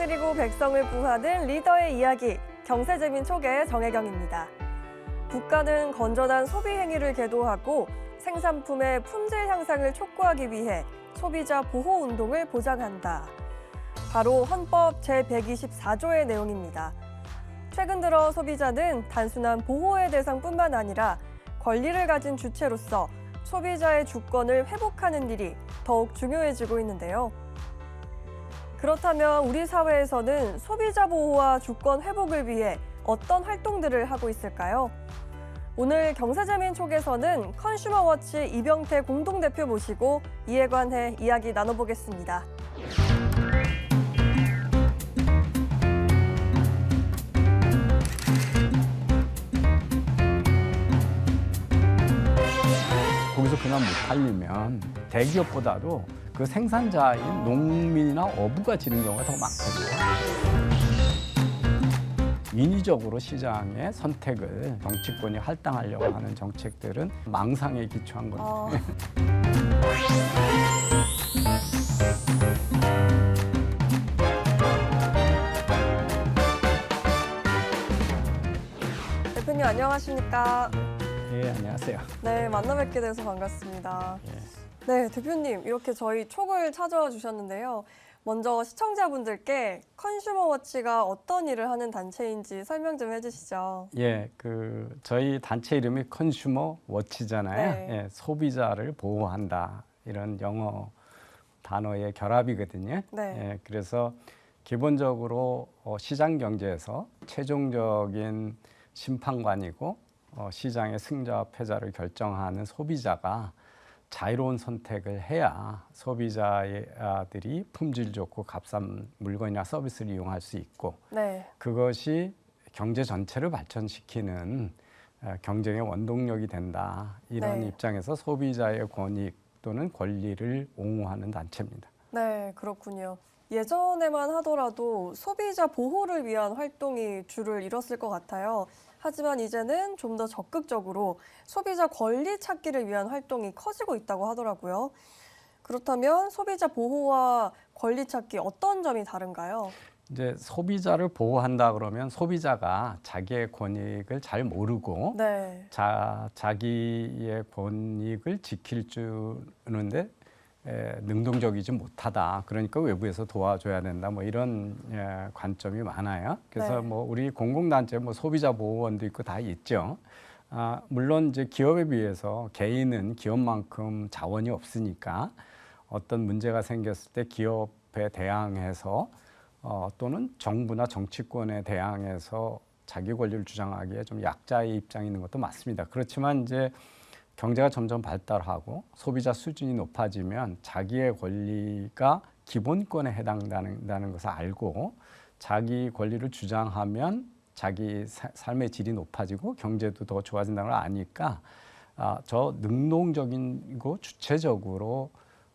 그리고 백성을 구하는 리더의 이야기, 경제재민 촉의 정혜경입니다. 국가는 건전한 소비 행위를 계도하고 생산품의 품질 향상을 촉구하기 위해 소비자 보호 운동을 보장한다. 바로 헌법 제124조의 내용입니다. 최근 들어 소비자는 단순한 보호의 대상뿐만 아니라 권리를 가진 주체로서 소비자의 주권을 회복하는 일이 더욱 중요해지고 있는데요. 그렇다면 우리 사회에서는 소비자 보호와 주권 회복을 위해 어떤 활동들을 하고 있을까요? 오늘 경제재민 촉에서는 컨슈머워치 이병태 공동대표 모시고 이에 관해 이야기 나눠보겠습니다. 거기서 그냥 못 팔리면 대기업보다도 그 생산자인 농민이나 어부가 지는 경우가 더 많거든요. 인위적으로 시장의 선택을 정치권이 할당하려고 하는 정책들은 망상에 기초한 거죠. 대표님 안녕하십니까? 예, 안녕하세요. 네, 만나 뵙게 돼서 반갑습니다. 예. 네, 대표님 이렇게 저희 촉을 찾아와 주셨는데요. 먼저 시청자분들께 컨슈머워치가 어떤 일을 하는 단체인지 설명 좀 해주시죠. 예, 저희 단체 이름이 컨슈머 워치잖아요. 네. 예, 소비자를 보호한다 이런 영어 단어의 결합이거든요. 네. 예, 그래서 기본적으로 시장 경제에서 최종적인 심판관이고 시장의 승자와 패자를 결정하는 소비자가 자유로운 선택을 해야 소비자들이 품질 좋고 값싼 물건이나 서비스를 이용할 수 있고 네. 그것이 경제 전체를 발전시키는 경쟁의 원동력이 된다. 이런 네. 입장에서 소비자의 권익 또는 권리를 옹호하는 단체입니다. 네, 그렇군요. 예전에만 하더라도 소비자 보호를 위한 활동이 주를 이뤘을 것 같아요. 하지만 이제는 좀 더 적극적으로 소비자 권리 찾기를 위한 활동이 커지고 있다고 하더라고요. 그렇다면 소비자 보호와 권리 찾기 어떤 점이 다른가요? 이제 소비자를 보호한다 그러면 소비자가 자기의 권익을 잘 모르고 네. 자기의 권익을 지킬 주는데 능동적이지 못하다. 그러니까 외부에서 도와줘야 된다. 뭐 이런 관점이 많아요. 그래서 네. 뭐 우리 공공단체 뭐 소비자 보호원도 있고 다 있죠. 물론 이제 기업에 비해서 개인은 기업만큼 자원이 없으니까 어떤 문제가 생겼을 때 기업에 대항해서 또는 정부나 정치권에 대항해서 자기 권리를 주장하기에 좀 약자의 입장이 있는 것도 맞습니다. 그렇지만 이제 경제가 점점 발달하고 소비자 수준이 높아지면 자기의 권리가 기본권에 해당한다는 것을 알고 자기 권리를 주장하면 자기 삶의 질이 높아지고 경제도 더 좋아진다는 걸 아니까 저 능동적이고 주체적으로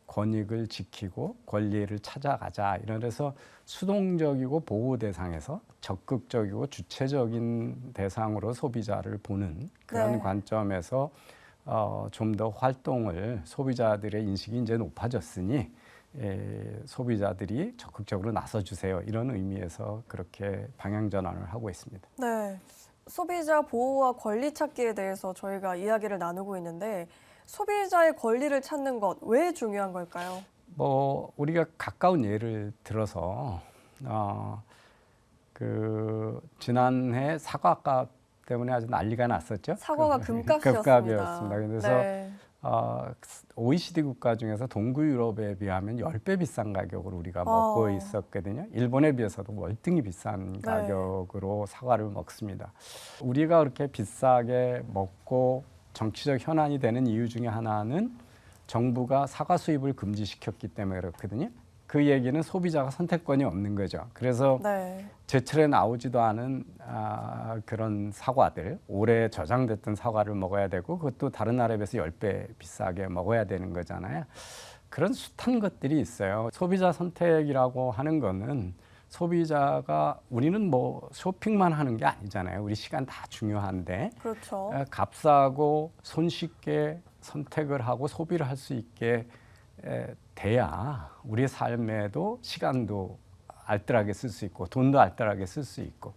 권익을 지키고 권리를 찾아가자. 이래서 수동적이고 보호 대상에서 적극적이고 주체적인 대상으로 소비자를 보는 그런 네. 관점에서 좀 더 활동을 소비자들의 인식이 이제 높아졌으니 소비자들이 적극적으로 나서주세요. 이런 의미에서 그렇게 방향 전환을 하고 있습니다. 네. 소비자 보호와 권리 찾기에 대해서 저희가 이야기를 나누고 있는데 소비자의 권리를 찾는 것 왜 중요한 걸까요? 뭐 우리가 가까운 예를 들어서 지난해 사과값 때문에 아주 난리가 났었죠. 사과가 금값이었습니다. 금값이었습니다. 그래서 네. OECD 국가 중에서 동구 유럽에 비하면 10배 비싼 가격으로 우리가 먹고 있었거든요. 일본에 비해서도 월등히 비싼 가격으로 사과를 먹습니다. 우리가 그렇게 비싸게 먹고 정치적 현안이 되는 이유 중에 하나는 정부가 사과 수입을 금지시켰기 때문에 그렇거든요. 그 얘기는 소비자가 선택권이 없는 거죠. 그래서 네. 제철에 나오지도 않은 그런 사과들, 오래 저장됐던 사과를 먹어야 되고 그것도 다른 나라에 비해서 10배 비싸게 먹어야 되는 거잖아요. 그런 숱한 것들이 있어요. 소비자 선택이라고 하는 거는 소비자가 우리는 뭐 쇼핑만 하는 게 아니잖아요. 우리 시간 다 중요한데 그렇죠. 값싸고 손쉽게 선택을 하고 소비를 할 수 있게 돼야 우리 삶에도 시간도 알뜰하게 쓸 수 있고 돈도 알뜰하게 쓸 수 있고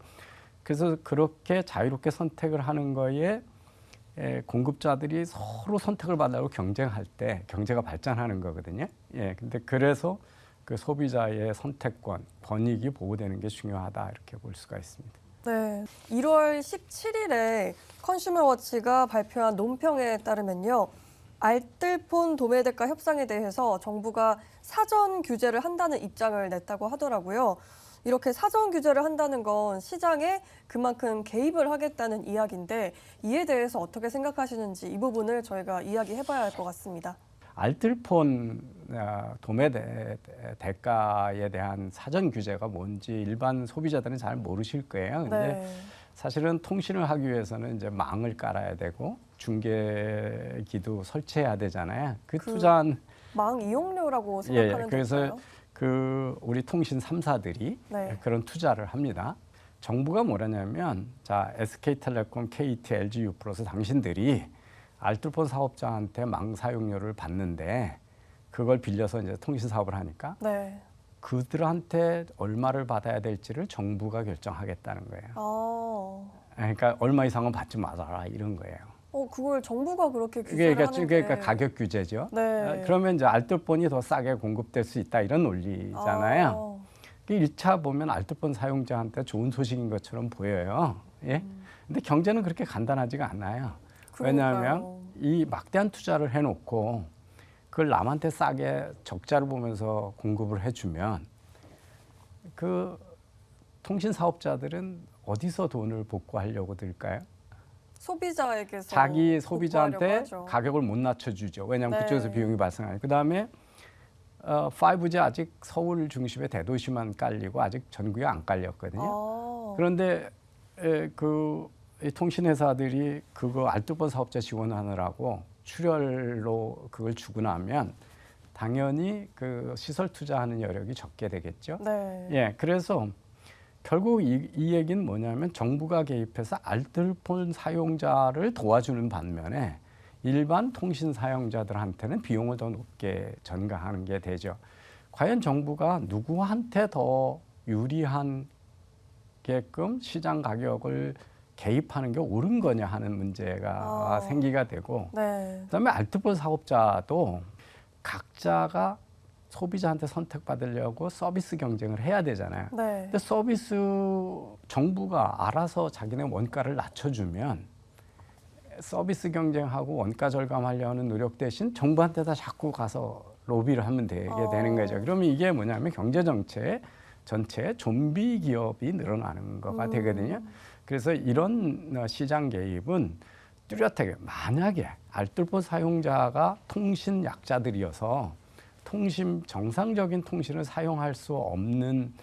그래서 그렇게 자유롭게 선택을 하는 거에 공급자들이 서로 선택을 받으려고 경쟁할 때 경제가 발전하는 거거든요. 근데 그래서 그 소비자의 선택권, 권익이 보호되는 게 중요하다 이렇게 볼 수가 있습니다. 네, 1월 17일에 컨슈머워치가 발표한 논평에 따르면요. 알뜰폰 도매대가 협상에 대해서 정부가 사전 규제를 한다는 입장을 냈다고 하더라고요. 이렇게 사전 규제를 한다는 건 시장에 그만큼 개입을 하겠다는 이야기인데 이에 대해서 어떻게 생각하시는지 이 부분을 저희가 이야기해봐야 할 것 같습니다. 알뜰폰 도매 대가에 대한 사전 규제가 뭔지 일반 소비자들은 잘 모르실 거예요. 근데 네. 사실은 통신을 하기 위해서는 이제 망을 깔아야 되고 중계기도 설치해야 되잖아요. 그 투자한 망 이용료라고 생각하면 그래서 될까요? 그 우리 통신 3사들이 네. 그런 투자를 합니다. 정부가 뭐라냐면 자 SK텔레콤, KT, LG U+, 당신들이 알뜰폰 사업자한테 망 사용료를 받는데 그걸 빌려서 이제 통신 사업을 하니까 네. 그들한테 얼마를 받아야 될지를 정부가 결정하겠다는 거예요. 아, 그러니까 얼마 이상은 받지 말아라 이런 거예요. 그걸 정부가 그렇게 규제를 하는 게 그러니까 가격 규제죠. 네. 그러면 이제 알뜰폰이 더 싸게 공급될 수 있다 이런 논리잖아요. 아, 1차 보면 알뜰폰 사용자한테 좋은 소식인 것처럼 보여요. 예? 근데 경제는 그렇게 간단하지가 않아요. 왜냐하면 그러니까요. 이 막대한 투자를 해놓고 그걸 남한테 싸게 적자를 보면서 공급을 해주면 그 통신 사업자들은 어디서 돈을 복구하려고 들까요? 소비자에게서 자기 복구하려고 소비자한테 하죠. 가격을 못 낮춰주죠. 왜냐하면 네. 그쪽에서 비용이 발생하니까. 그다음에 5G 아직 서울 중심의 대도시만 깔리고 아직 전국에 안 깔렸거든요. 아, 그런데 이 통신회사들이 그거 알뜰폰 사업자 지원하느라고 출혈로 그걸 주고 나면 당연히 그 시설 투자하는 여력이 적게 되겠죠. 네. 그래서 결국 이 얘기는 뭐냐면 정부가 개입해서 알뜰폰 사용자를 도와주는 반면에 일반 통신 사용자들한테는 비용을 더 높게 전가하는 게 되죠. 과연 정부가 누구한테 더 유리한 게끔 시장 가격을 개입하는 게 옳은 거냐 하는 문제가 생기가 되고 네. 그다음에 알뜰폰 사업자도 각자가 소비자한테 선택받으려고 서비스 경쟁을 해야 되잖아요. 네. 근데 서비스 정부가 알아서 자기네 원가를 낮춰주면 서비스 경쟁하고 원가 절감하려는 노력 대신 정부한테다 자꾸 가서 로비를 하면 되게 되는 거죠. 그러면 이게 뭐냐면 경제 정책 전체에 좀비 기업이 늘어나는 거가 되거든요. 그래서 이런 시장 개입은 뚜렷하게 만약에 알뜰폰 사용자가 통신 약자들이어서 정상적인 통신을 사용할 수 없는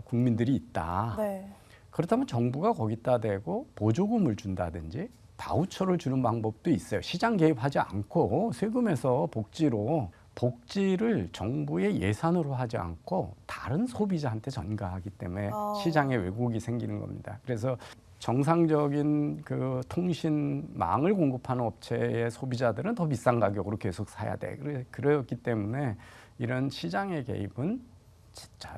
국민들이 있다. 네. 그렇다면 정부가 거기다 대고 보조금을 준다든지 바우처를 주는 방법도 있어요. 시장 개입하지 않고 세금에서 복지를 정부의 예산으로 하지 않고 다른 소비자한테 전가하기 때문에 시장에 왜곡이 생기는 겁니다. 그래서 정상적인 그 통신망을 공급하는 업체의 소비자들은 더 비싼 가격으로 계속 사야 돼. 그렇기 때문에 이런 시장의 개입은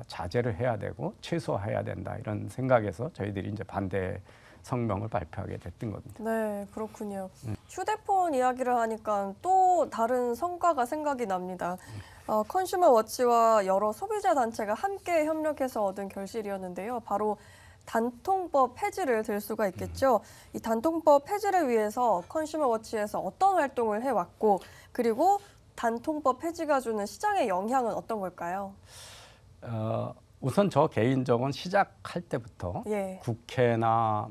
자제를 해야 되고 최소화해야 된다 이런 생각에서 저희들이 이제 반대 성명을 발표하게 됐던 겁니다. 네, 그렇군요. 휴대폰 이야기를 하니까 또 다른 성과가 생각이 납니다. 컨슈머워치와 여러 소비자 단체가 함께 협력해서 얻은 결실이었는데요. 바로 단통법 폐지를 들 수가 있겠죠. 이 단통법 폐지를 위해서 컨슈머워치에서 어떤 활동을 해왔고 그리고 단통법 폐지가 주는 시장의 영향은 어떤 걸까요? 우선 저 개인적으로는 시작할 때부터 국회나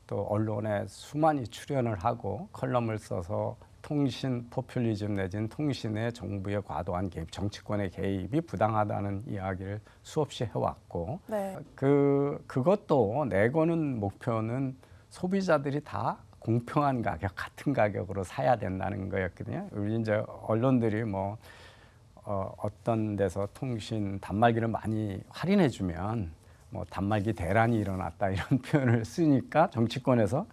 또 언론에 수많이 출연을 하고 컬럼을 써서 통신 포퓰리즘 내지는 통신에 정부의 과도한 개입, 정치권의 개입이 부당하다는 이야기를 수없이 해왔고 그것도 내거는 목표는 소비자들이 다 공평한 가격, 같은 가격으로 사야 된다는 거였거든요. 우리 이제 언론들이 어떤 데서 통신 단말기를 많이 할인해주면 단말기 대란이 일어났다 이런 표현을 쓰니까 정치권에서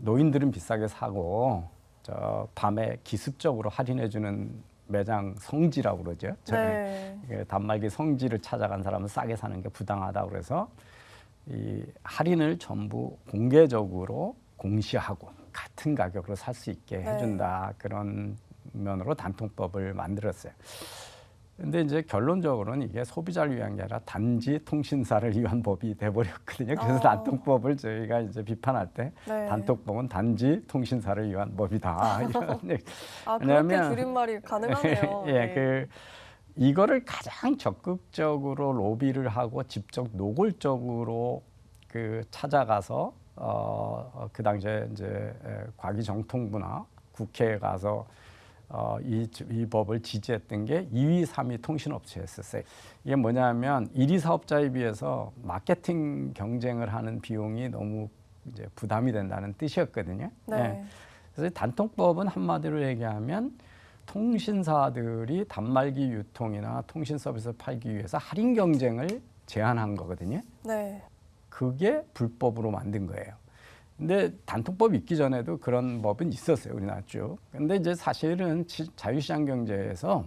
노인들은 비싸게 사고 저 밤에 기습적으로 할인해주는 매장 성지라고 그러죠. 네. 단말기 성지를 찾아간 사람은 싸게 사는 게 부당하다 그래서 이 할인을 전부 공개적으로 공시하고 같은 가격으로 살 수 있게 네. 해준다. 그런 면으로 단통법을 만들었어요. 근데 이제 결론적으로는 이게 소비자를 위한 게 아니라 단지 통신사를 위한 법이 돼버렸거든요. 그래서 단통법을 저희가 이제 비판할 때 네. 단통법은 단지 통신사를 위한 법이다. 이런 얘기. 아, 그렇게 왜냐하면 줄임말이 가능하네요. 예, 네. 이거를 가장 적극적으로 로비를 하고 직접 노골적으로 찾아가서 그 당시에 이제 과기정통부나 국회에 가서 이 법을 지지했던 게 2위, 3위 통신업체였었어요. 이게 뭐냐면 1위 사업자에 비해서 마케팅 경쟁을 하는 비용이 너무 이제 부담이 된다는 뜻이었거든요. 네. 예. 그래서 단통법은 한마디로 얘기하면 통신사들이 단말기 유통이나 통신 서비스를 팔기 위해서 할인 경쟁을 제한한 거거든요. 네. 그게 불법으로 만든 거예요. 근데 단통법 있기 전에도 그런 법은 있었어요, 우리나라 쭉. 근데 이제 사실은 자유시장 경제에서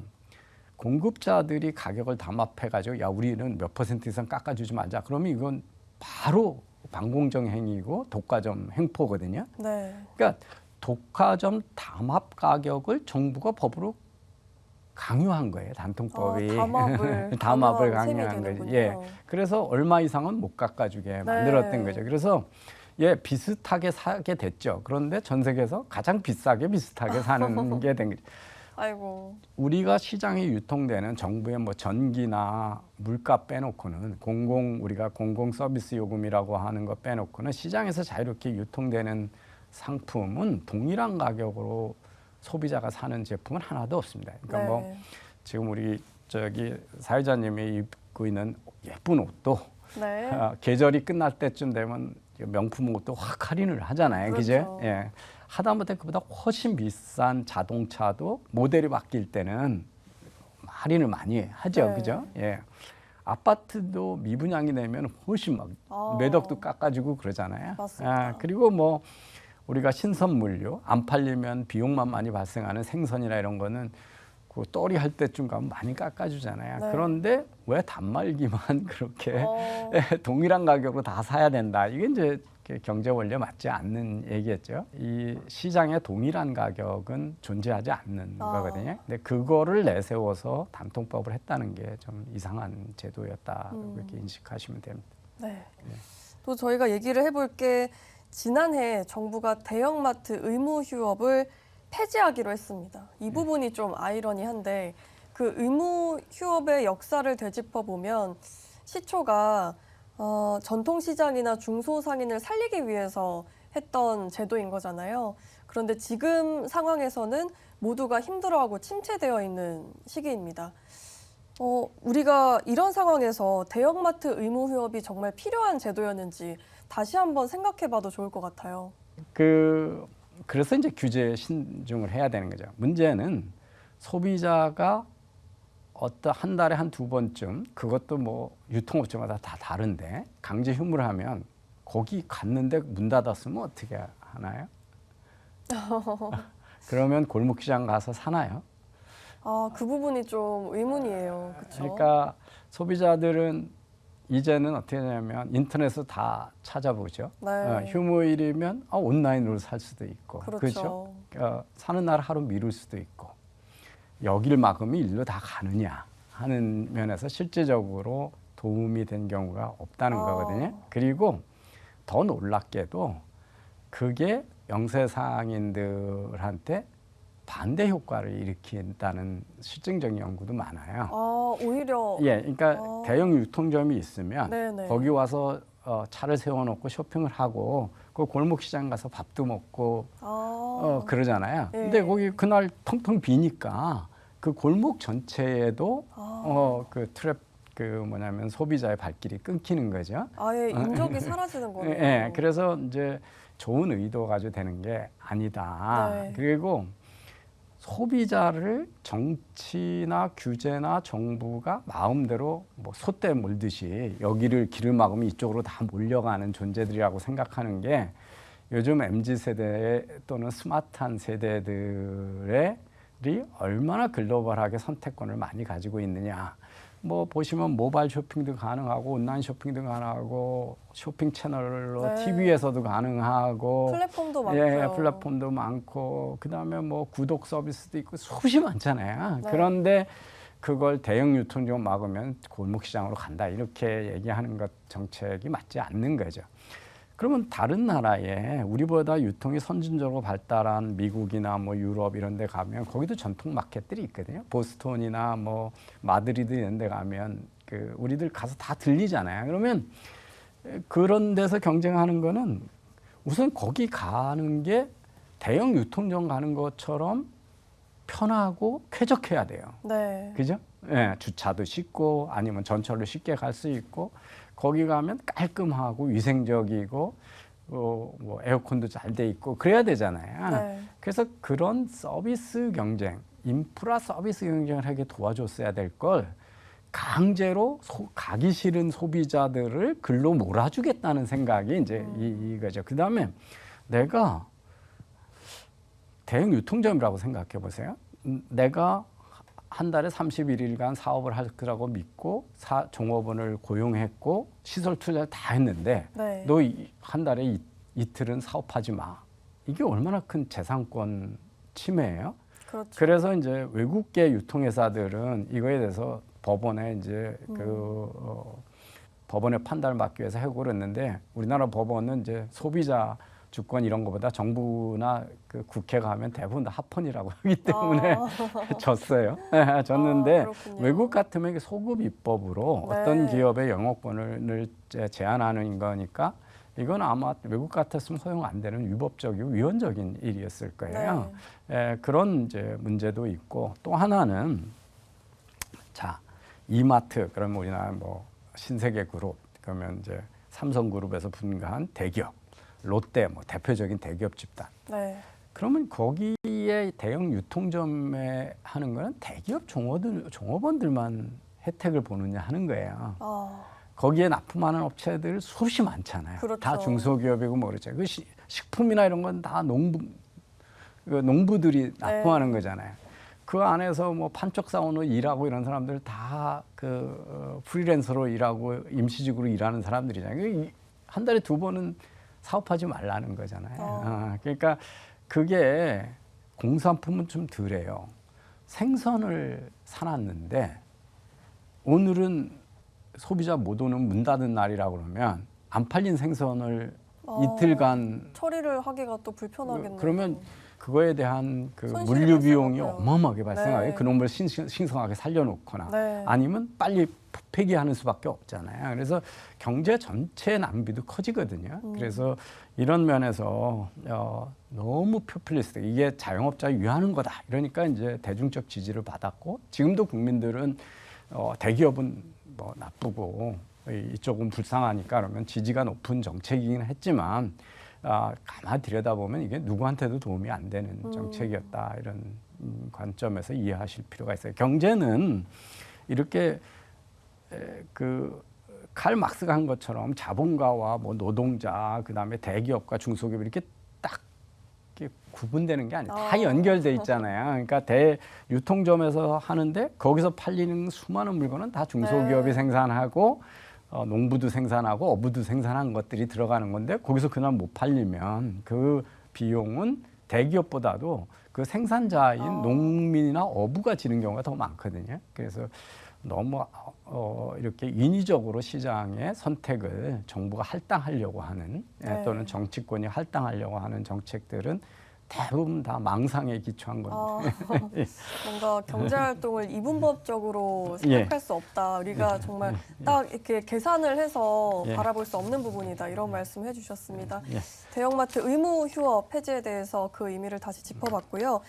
공급자들이 가격을 담합해가지고 야 우리는 몇 % 이상 깎아주지 말자. 그러면 이건 바로 반공정 행위고 독과점 횡포거든요. 네. 그러니까 독과점 담합 가격을 정부가 법으로 강요한 거예요, 단통법이. 담합을 담합을 강요한 셈이 강요한 거지. 되는군요. 예. 그래서 얼마 이상은 못 깎아주게 만들었던 거죠. 그래서 비슷하게 사게 됐죠. 그런데 전 세계에서 가장 비싸게 비슷하게 사는 게 된 거죠. 아이고. 우리가 시장에 유통되는 정부의 뭐 전기나 물가 빼놓고는 우리가 공공 서비스 요금이라고 하는 거 빼놓고는 시장에서 자유롭게 유통되는 상품은 동일한 가격으로 소비자가 사는 제품은 하나도 없습니다. 그러니까 뭐 지금 우리 사회자님이 입고 있는 예쁜 옷도 네. 계절이 끝날 때쯤 되면 명품 옷도 확 할인을 하잖아요. 그렇죠. 그죠? 예. 하다못해 그보다 훨씬 비싼 자동차도 모델이 바뀔 때는 할인을 많이 하죠. 네. 그죠? 예. 아파트도 미분양이 되면 훨씬 막 매덕도 깎아주고 그러잖아요. 맞습니다. 그리고 뭐 우리가 신선물류 안 팔리면 비용만 많이 발생하는 생선이나 이런 거는 그 또리 할 때쯤 가면 많이 깎아주잖아요. 네. 그런데 왜 단말기만 그렇게 동일한 가격으로 다 사야 된다? 이게 이제 경제 원리에 맞지 않는 얘기였죠. 이 시장에 동일한 가격은 존재하지 않는 거거든요. 근데 그거를 내세워서 단통법을 했다는 게 좀 이상한 제도였다. 그렇게 인식하시면 됩니다. 네. 또 저희가 얘기를 해볼 게 지난해 정부가 대형마트 의무 휴업을 폐지하기로 했습니다. 이 부분이 좀 아이러니한데 그 의무 휴업의 역사를 되짚어 보면 시초가 전통시장이나 중소상인을 살리기 위해서 했던 제도인 거잖아요. 그런데 지금 상황에서는 모두가 힘들어하고 침체되어 있는 시기입니다. 우리가 이런 상황에서 대형마트 의무 휴업이 정말 필요한 제도였는지 다시 한번 생각해 봐도 좋을 것 같아요. 그래서 이제 규제에 신중을 해야 되는 거죠. 문제는 소비자가 한 달에 한 두 번쯤, 그것도 뭐 유통업체마다 다 다른데 강제 휴무를 하면 거기 갔는데 문 닫았으면 어떻게 하나요? 그러면 골목시장 가서 사나요? 그 부분이 좀 의문이에요. 그렇죠? 그러니까 소비자들은 이제는 어떻게 하냐면 인터넷에서 다 찾아보죠. 네. 휴무일이면 온라인으로 살 수도 있고, 그렇죠. 사는 날 하루 미룰 수도 있고, 여길 막으면 일로 다 가느냐 하는 면에서 실제적으로 도움이 된 경우가 없다는 거거든요. 그리고 더 놀랍게도 그게 영세상인들한테 반대 효과를 일으킨다는 실증적인 연구도 많아요. 오히려. 그러니까 대형 유통점이 있으면 네네. 거기 와서 차를 세워놓고 쇼핑을 하고 그 골목시장 가서 밥도 먹고 그러잖아요. 네. 근데 거기 그날 텅텅 비니까 그 골목 전체에도 뭐냐면 소비자의 발길이 끊기는 거죠. 아예 인적이 사라지는 거네요. 네, 그래서 이제 좋은 의도 가지고 되는 게 아니다. 네. 그리고 소비자를 정치나 규제나 정부가 마음대로 뭐 소떼 몰듯이 여기를 길을 막으면 이쪽으로 다 몰려가는 존재들이라고 생각하는 게 요즘 MZ세대 또는 스마트한 세대들의 얼마나 글로벌하게 선택권을 많이 가지고 있느냐. 뭐 보시면 모바일 쇼핑도 가능하고 온라인 쇼핑도 가능하고 쇼핑 채널로 네. TV에서도 가능하고 플랫폼도 많고요. 예, 플랫폼도 많고 그다음에 뭐 구독 서비스도 있고 수없이 많잖아요. 네. 그런데 그걸 대형 유통점 막으면 골목 시장으로 간다 이렇게 얘기하는 것 정책이 맞지 않는 거죠. 그러면 다른 나라에 우리보다 유통이 선진적으로 발달한 미국이나 뭐 유럽 이런 데 가면 거기도 전통 마켓들이 있거든요. 보스턴이나 뭐 마드리드 이런 데 가면 그 우리들 가서 다 들리잖아요. 그러면 그런 데서 경쟁하는 거는 우선 거기 가는 게 대형 유통점 가는 것처럼 편하고 쾌적해야 돼요. 네. 그죠? 예, 주차도 쉽고 아니면 전철로 쉽게 갈 수 있고 거기 가면 깔끔하고 위생적이고 뭐 에어컨도 잘 돼 있고 그래야 되잖아요. 네. 그래서 그런 서비스 경쟁, 인프라 서비스 경쟁을 하게 도와줬어야 될 걸 강제로 가기 싫은 소비자들을 글로 몰아주겠다는 생각이 이제 이거죠. 그다음에 내가 대형 유통점이라고 생각해 보세요. 내가 한 달에 31일간 사업을 할 거라고 믿고 종업원을 고용했고 시설 투자를 다 했는데 네. 너 한 달에 이틀은 사업하지 마. 이게 얼마나 큰 재산권 침해예요? 그렇죠. 그래서 이제 외국계 유통회사들은 이거에 대해서 법원에 이제 법원의 판단을 받기 위해서 해고를 했는데 우리나라 법원은 이제 소비자 주권 이런 것보다 정부나 그 국회가 하면 대부분 다 합헌이라고 하기 때문에 졌어요. 졌는데 그렇군요. 외국 같으면 이게 소급 입법으로 네. 어떤 기업의 영업권을 제한하는 거니까 이건 아마 외국 같았으면 소용 안 되는 위법적이고 위헌적인 일이었을 거예요. 그런 이제 문제도 있고 또 하나는 자 이마트 그러면 우리나라 뭐 신세계그룹 그러면 이제 삼성그룹에서 분가한 대기업. 롯데 뭐 대표적인 대기업 집단. 네. 그러면 거기에 대형 유통점에 하는 거는 대기업 종업원들만 혜택을 보느냐 하는 거예요. 거기에 납품하는 업체들 수없이 많잖아요. 그렇죠. 다 중소기업이고 뭐 그렇죠. 그 식품이나 이런 건 다 농부들이 납품하는 거잖아요. 그 안에서 뭐 판촉 사원으로 일하고 이런 사람들 다 그 프리랜서로 일하고 임시직으로 일하는 사람들이잖아요. 한 달에 2번은 사업하지 말라는 거잖아요. 그러니까 그게 공산품은 좀 덜해요. 생선을 사놨는데 오늘은 소비자 못 오는 문 닫은 날이라고 그러면 안 팔린 생선을 이틀간 처리를 하기가 또 불편하겠네요. 그러면 그거에 대한 그 손실이 물류 비용이 발생하고요. 어마어마하게 발생하게 네. 그놈을 신성하게 살려놓거나 네. 아니면 빨리 폐기하는 수밖에 없잖아요. 그래서 경제 전체 낭비도 커지거든요. 그래서 이런 면에서 너무 포퓰리스트 이게 자영업자 위하는 거다. 이러니까 이제 대중적 지지를 받았고 지금도 국민들은 대기업은 뭐 나쁘고 이쪽은 불쌍하니까 그러면 지지가 높은 정책이긴 했지만 가만히 들여다보면 이게 누구한테도 도움이 안 되는 정책이었다 이런 관점에서 이해하실 필요가 있어요. 경제는 이렇게 그 칼 막스가 한 것처럼 자본가와 뭐 노동자 그다음에 대기업과 중소기업 이렇게 딱 이렇게 구분되는 게 아니에요. 다 연결돼 있잖아요. 그러니까 대유통점에서 하는데 거기서 팔리는 수많은 물건은 다 중소기업이 생산하고 농부도 생산하고 어부도 생산한 것들이 들어가는 건데 거기서 그날 못 팔리면 그 비용은 대기업보다도 그 생산자인 농민이나 어부가 지는 경우가 더 많거든요. 그래서 너무 이렇게 인위적으로 시장의 선택을 정부가 할당하려고 하는 또는 정치권이 할당하려고 하는 정책들은 대부분 다 망상에 기초한 겁니다. 뭔가 경제활동을 이분법적으로 생각할 수 없다. 우리가 정말 딱 이렇게 계산을 해서 바라볼 수 없는 부분이다. 이런 말씀 해주셨습니다. 대형마트 의무 휴업 폐지에 대해서 그 의미를 다시 짚어봤고요.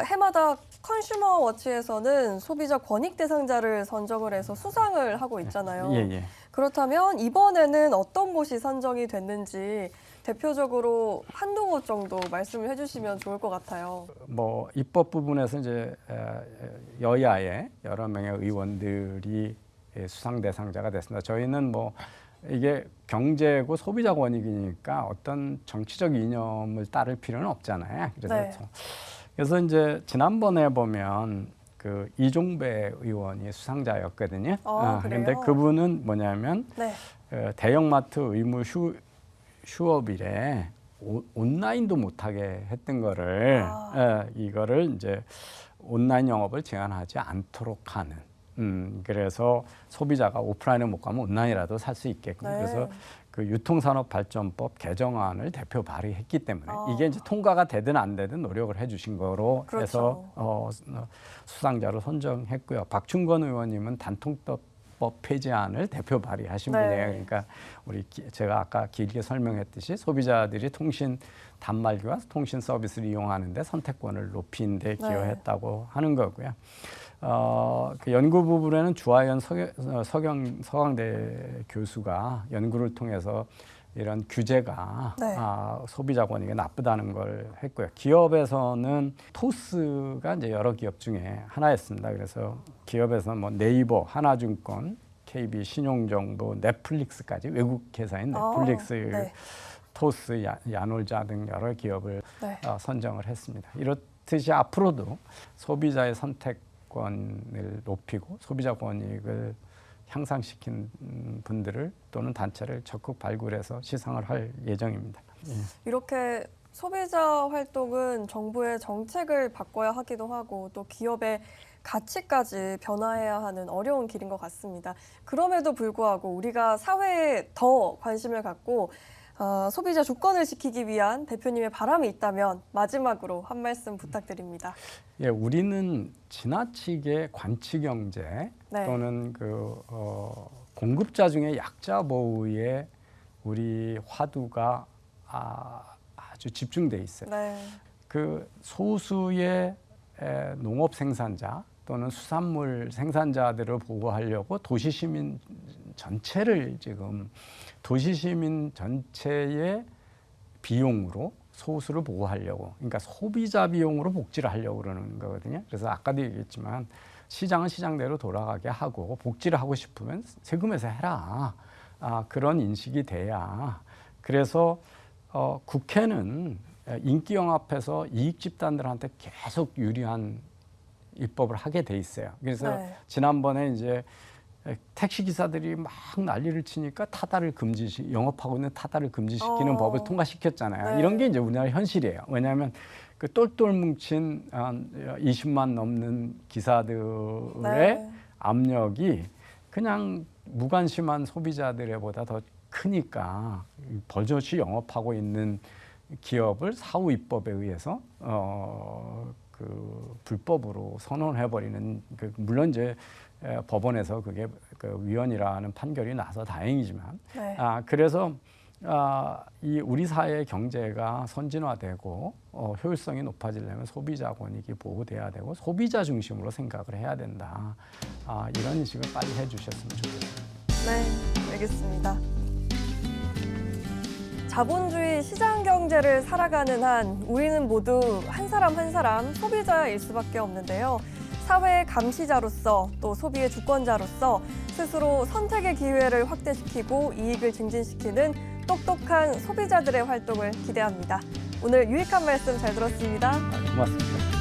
해마다 컨슈머워치에서는 소비자 권익 대상자를 선정을 해서 수상을 하고 있잖아요. 그렇다면 이번에는 어떤 곳이 선정이 됐는지 대표적으로 한두 곳 정도 말씀을 해주시면 좋을 것 같아요. 뭐 입법 부분에서 이제 여야의 여러 명의 의원들이 수상 대상자가 됐습니다. 저희는 뭐 이게 경제고 소비자 권익이니까 어떤 정치적 이념을 따를 필요는 없잖아요. 그래서 그래서 이제 지난번에 보면 그 이종배 의원이 수상자였거든요. 그래요? 근데 그분은 뭐냐면 네. 대형마트 의무 휴업일에 온라인도 못하게 했던 거를 이거를 이제 온라인 영업을 제한하지 않도록 하는. 그래서 소비자가 오프라인에 못 가면 온라인이라도 살 수 있게끔. 네. 그래서 그 유통산업발전법 개정안을 대표 발의했기 때문에 아. 이게 이제 통과가 되든 안 되든 노력을 해주신 거로 그렇죠. 해서 수상자로 선정했고요. 박충건 의원님은 단통법 폐지안을 대표 발의하신 네. 분이에요. 그러니까 제가 아까 길게 설명했듯이 소비자들이 통신 단말기와 통신 서비스를 이용하는데 선택권을 높이는 데 기여했다고 하는 거고요. 그 연구 부분에는 주하연 서강대 교수가 연구를 통해서 이런 규제가 소비자 권익에 나쁘다는 걸 했고요. 기업에서는 토스가 이제 여러 기업 중에 하나였습니다. 그래서 기업에서는 뭐 네이버, 하나증권, KB 신용정보, 넷플릭스까지 외국 회사인 넷플릭스, 토스, 야놀자 등 여러 기업을 선정을 했습니다. 이렇듯이 앞으로도 소비자의 선택권을 높이고 소비자 권익을 향상시킨 분들을 또는 단체를 적극 발굴해서 시상을 할 예정입니다. 이렇게 소비자 활동은 정부의 정책을 바꿔야 하기도 하고 또 기업의 가치까지 변화해야 하는 어려운 길인 것 같습니다. 그럼에도 불구하고 우리가 사회에 더 관심을 갖고 소비자 주권을 지키기 위한 대표님의 바람이 있다면 마지막으로 한 말씀 부탁드립니다. 예, 우리는 지나치게 관치 경제 또는 공급자 중에 약자 보호에 우리 화두가 아주 집중돼 있어요. 그 소수의 농업 생산자 또는 수산물 생산자들을 보호하려고 도시 시민 전체를 지금 도시 시민 전체의 비용으로 소수를 보호하려고, 그러니까 소비자 비용으로 복지를 하려고 그러는 거거든요. 그래서 아까도 얘기했지만 시장은 시장대로 돌아가게 하고 복지를 하고 싶으면 세금에서 해라. 그런 인식이 돼야. 그래서 국회는 인기 영합해서 이익 집단들한테 계속 유리한 입법을 하게 돼 있어요. 그래서 지난번에 이제 택시 기사들이 막 난리를 치니까 영업하고 있는 타다를 금지시키는 법을 통과시켰잖아요. 이런 게 이제 우리나라 현실이에요. 왜냐하면 그 똘똘 뭉친 20만 넘는 기사들의 압력이 그냥 무관심한 소비자들보다 더 크니까 버젓이 영업하고 있는 기업을 사후 입법에 의해서 그 불법으로 선언해버리는 물론 이제 법원에서 그게 그 위헌이라는 판결이 나서 다행이지만 그래서 이 우리 사회의 경제가 선진화되고 효율성이 높아지려면 소비자 권익이 보호돼야 되고 소비자 중심으로 생각을 해야 된다. 이런 인식을 빨리 해주셨으면 좋겠습니다. 네, 알겠습니다. 자본주의 시장 경제를 살아가는 한 우리는 모두 한 사람 한 사람 소비자일 수밖에 없는데요. 사회의 감시자로서 또 소비의 주권자로서 스스로 선택의 기회를 확대시키고 이익을 증진시키는 똑똑한 소비자들의 활동을 기대합니다. 오늘 유익한 말씀 잘 들었습니다. 고맙습니다.